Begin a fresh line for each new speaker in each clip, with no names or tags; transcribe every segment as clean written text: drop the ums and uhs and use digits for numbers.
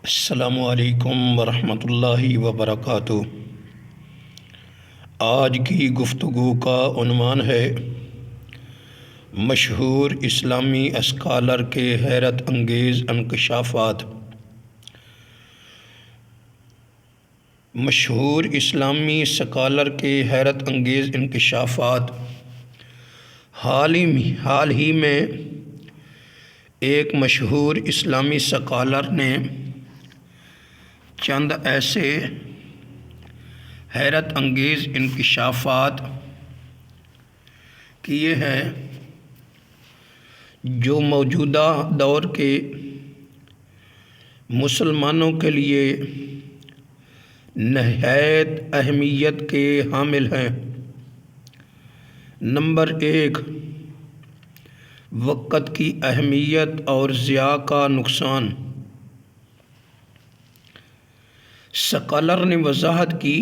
السلام علیکم ورحمۃ اللہ وبرکاتہ۔ آج کی گفتگو کا عنوان ہے مشہور اسلامی اسکالر کے حیرت انگیز انکشافات۔ مشہور اسلامی اسکالر کے حیرت انگیز انکشافات۔ حال ہی میں ایک مشہور اسلامی اسکالر نے چند ایسے حیرت انگیز انکشافات کیے ہیں جو موجودہ دور کے مسلمانوں کے لیے نہایت اہمیت کے حامل ہیں۔ نمبر 1، وقت کی اہمیت اور ضیاع کا نقصان۔ اسکالر نے وضاحت کی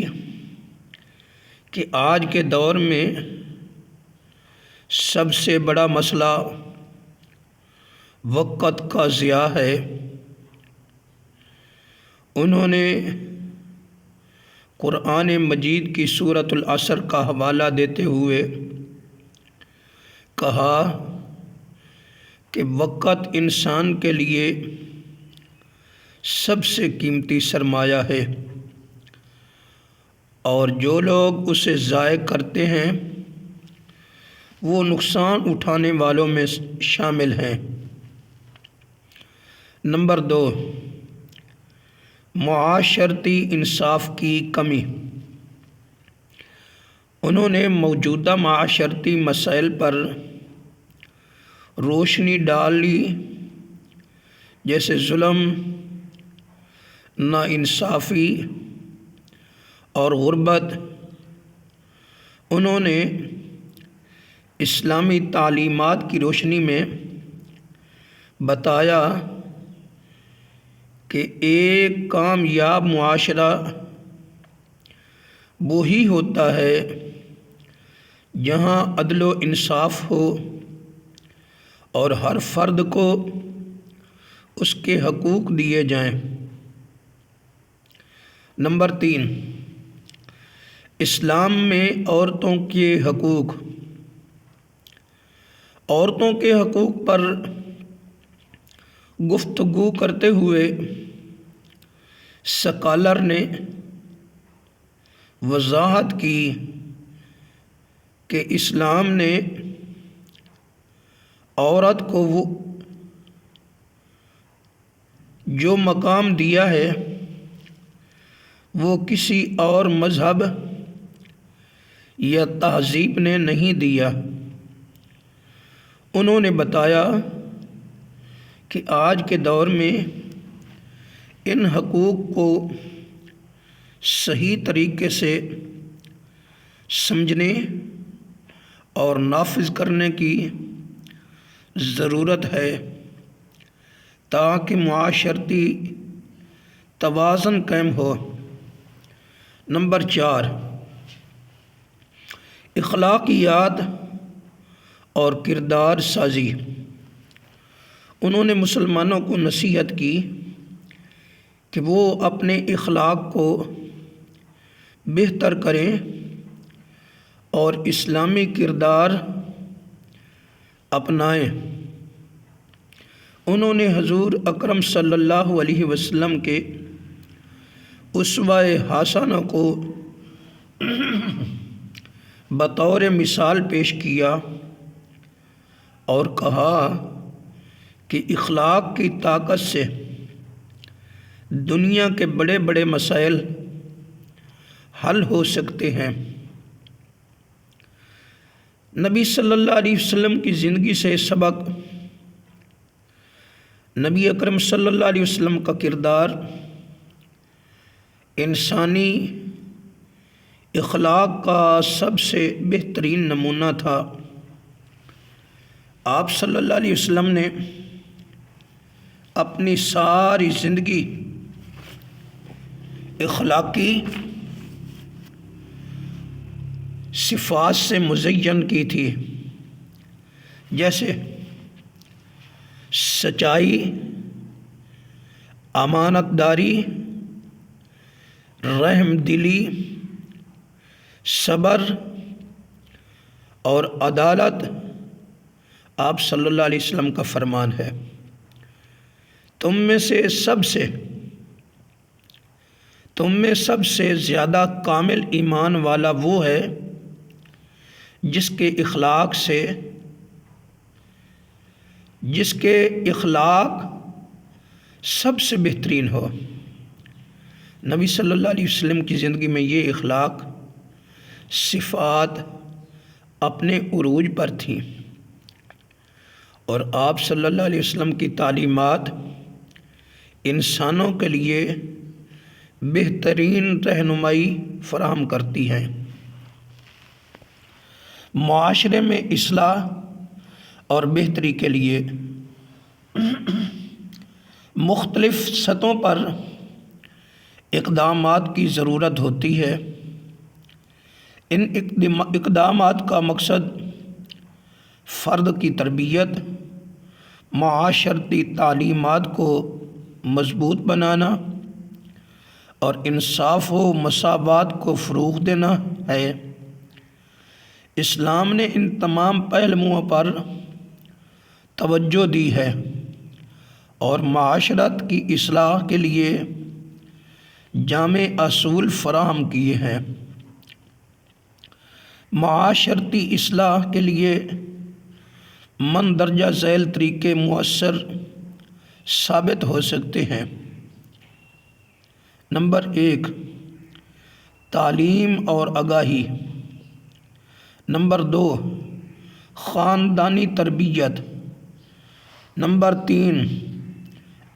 کہ آج کے دور میں سب سے بڑا مسئلہ وقت کا ضیاع ہے۔ انہوں نے قرآن مجید کی سورۃ العصر کا حوالہ دیتے ہوئے کہا کہ وقت انسان کے لیے سب سے قیمتی سرمایہ ہے اور جو لوگ اسے ضائع کرتے ہیں وہ نقصان اٹھانے والوں میں شامل ہیں۔ نمبر 2، معاشرتی انصاف کی کمی۔ انہوں نے موجودہ معاشرتی مسائل پر روشنی ڈالی جیسے ظلم، ناانصافی اور غربت۔ انہوں نے اسلامی تعلیمات کی روشنی میں بتایا کہ ایک کامیاب معاشرہ وہی ہوتا ہے جہاں عدل و انصاف ہو اور ہر فرد کو اس کے حقوق دیے جائیں۔ نمبر 3، اسلام میں عورتوں کے حقوق۔ عورتوں کے حقوق پر گفتگو کرتے ہوئے اسکالر نے وضاحت کی کہ اسلام نے عورت کو جو مقام دیا ہے وہ کسی اور مذہب یا تہذیب نے نہیں دیا۔ انہوں نے بتایا کہ آج کے دور میں ان حقوق کو صحیح طریقے سے سمجھنے اور نافذ کرنے کی ضرورت ہے تاکہ معاشرتی توازن قائم ہو۔ نمبر 4، اخلاقیات اور کردار سازی۔ انہوں نے مسلمانوں کو نصیحت کی کہ وہ اپنے اخلاق کو بہتر کریں اور اسلامی کردار اپنائیں۔ انہوں نے حضور اکرم صلی اللہ علیہ وسلم کے اسوہ حسنہ کو بطور مثال پیش کیا اور کہا کہ اخلاق کی طاقت سے دنیا کے بڑے بڑے مسائل حل ہو سکتے ہیں۔ نبی صلی اللہ علیہ وسلم کی زندگی سے سبق۔ نبی اکرم صلی اللہ علیہ وسلم کا کردار انسانی اخلاق کا سب سے بہترین نمونہ تھا۔ آپ صلی اللہ علیہ وسلم نے اپنی ساری زندگی اخلاقی صفات سے مزین کی تھی، جیسے سچائی، امانت داری، رحم دلی، صبر اور عدالت آپ صلی اللہ علیہ وسلم کا فرمان ہے۔ تم میں سب سے زیادہ کامل ایمان والا وہ ہے جس کے اخلاق سب سے بہترین ہو۔ نبی صلی اللہ علیہ وسلم کی زندگی میں یہ اخلاق صفات اپنے عروج پر تھیں، اور آپ صلی اللہ علیہ وسلم کی تعلیمات انسانوں کے لیے بہترین رہنمائی فراہم کرتی ہیں۔ معاشرے میں اصلاح اور بہتری کے لیے مختلف سطحوں پر اقدامات کی ضرورت ہوتی ہے۔ ان اقدامات کا مقصد فرد کی تربیت، معاشرتی تعلیمات کو مضبوط بنانا اور انصاف و مساوات کو فروغ دینا ہے۔ اسلام نے ان تمام پہلوؤں پر توجہ دی ہے اور معاشرت کی اصلاح کے لیے جامع اصول فراہم کیے ہیں۔ معاشرتی اصلاح کے لیے مندرجہ ذیل طریقے مؤثر ثابت ہو سکتے ہیں۔ نمبر 1، تعلیم اور آگاہی۔ نمبر 2، خاندانی تربیت۔ نمبر 3،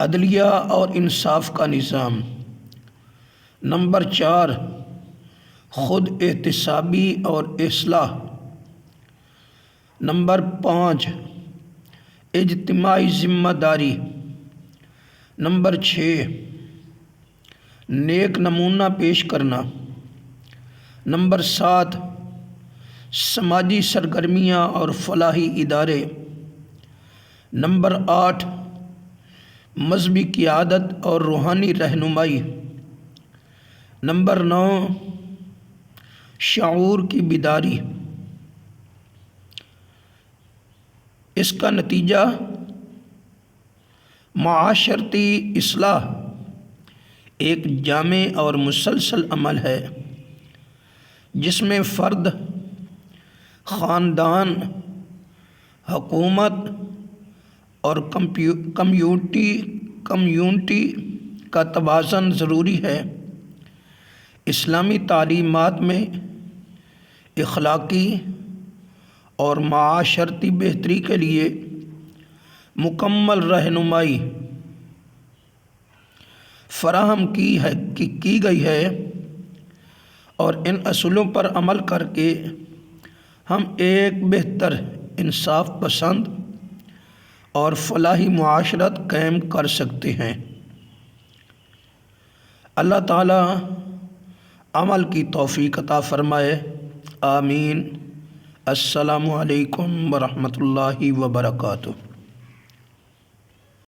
عدلیہ اور انصاف کا نظام۔ نمبر 4، خود احتسابی اور اصلاح۔ نمبر 5، اجتماعی ذمہ داری۔ نمبر 6، نیک نمونہ پیش کرنا۔ نمبر 7، سماجی سرگرمیاں اور فلاحی ادارے۔ نمبر 8، مذہبی قیادت اور روحانی رہنمائی۔ نمبر 9، شعور کی بیداری۔ اس کا نتیجہ معاشرتی اصلاح ایک جامع اور مسلسل عمل ہے جس میں فرد، خاندان، حکومت اور کمیونٹی کا توازن ضروری ہے۔ اسلامی تعلیمات میں اخلاقی اور معاشرتی بہتری کے لیے مکمل رہنمائی فراہم کی گئی ہے، اور ان اصولوں پر عمل کر کے ہم ایک بہتر، انصاف پسند اور فلاحی معاشرت قائم کر سکتے ہیں۔ اللہ تعالی عمل کی توفیق عطا فرمائے، آمین۔ السلام علیکم ورحمۃ اللہ وبرکاتہ۔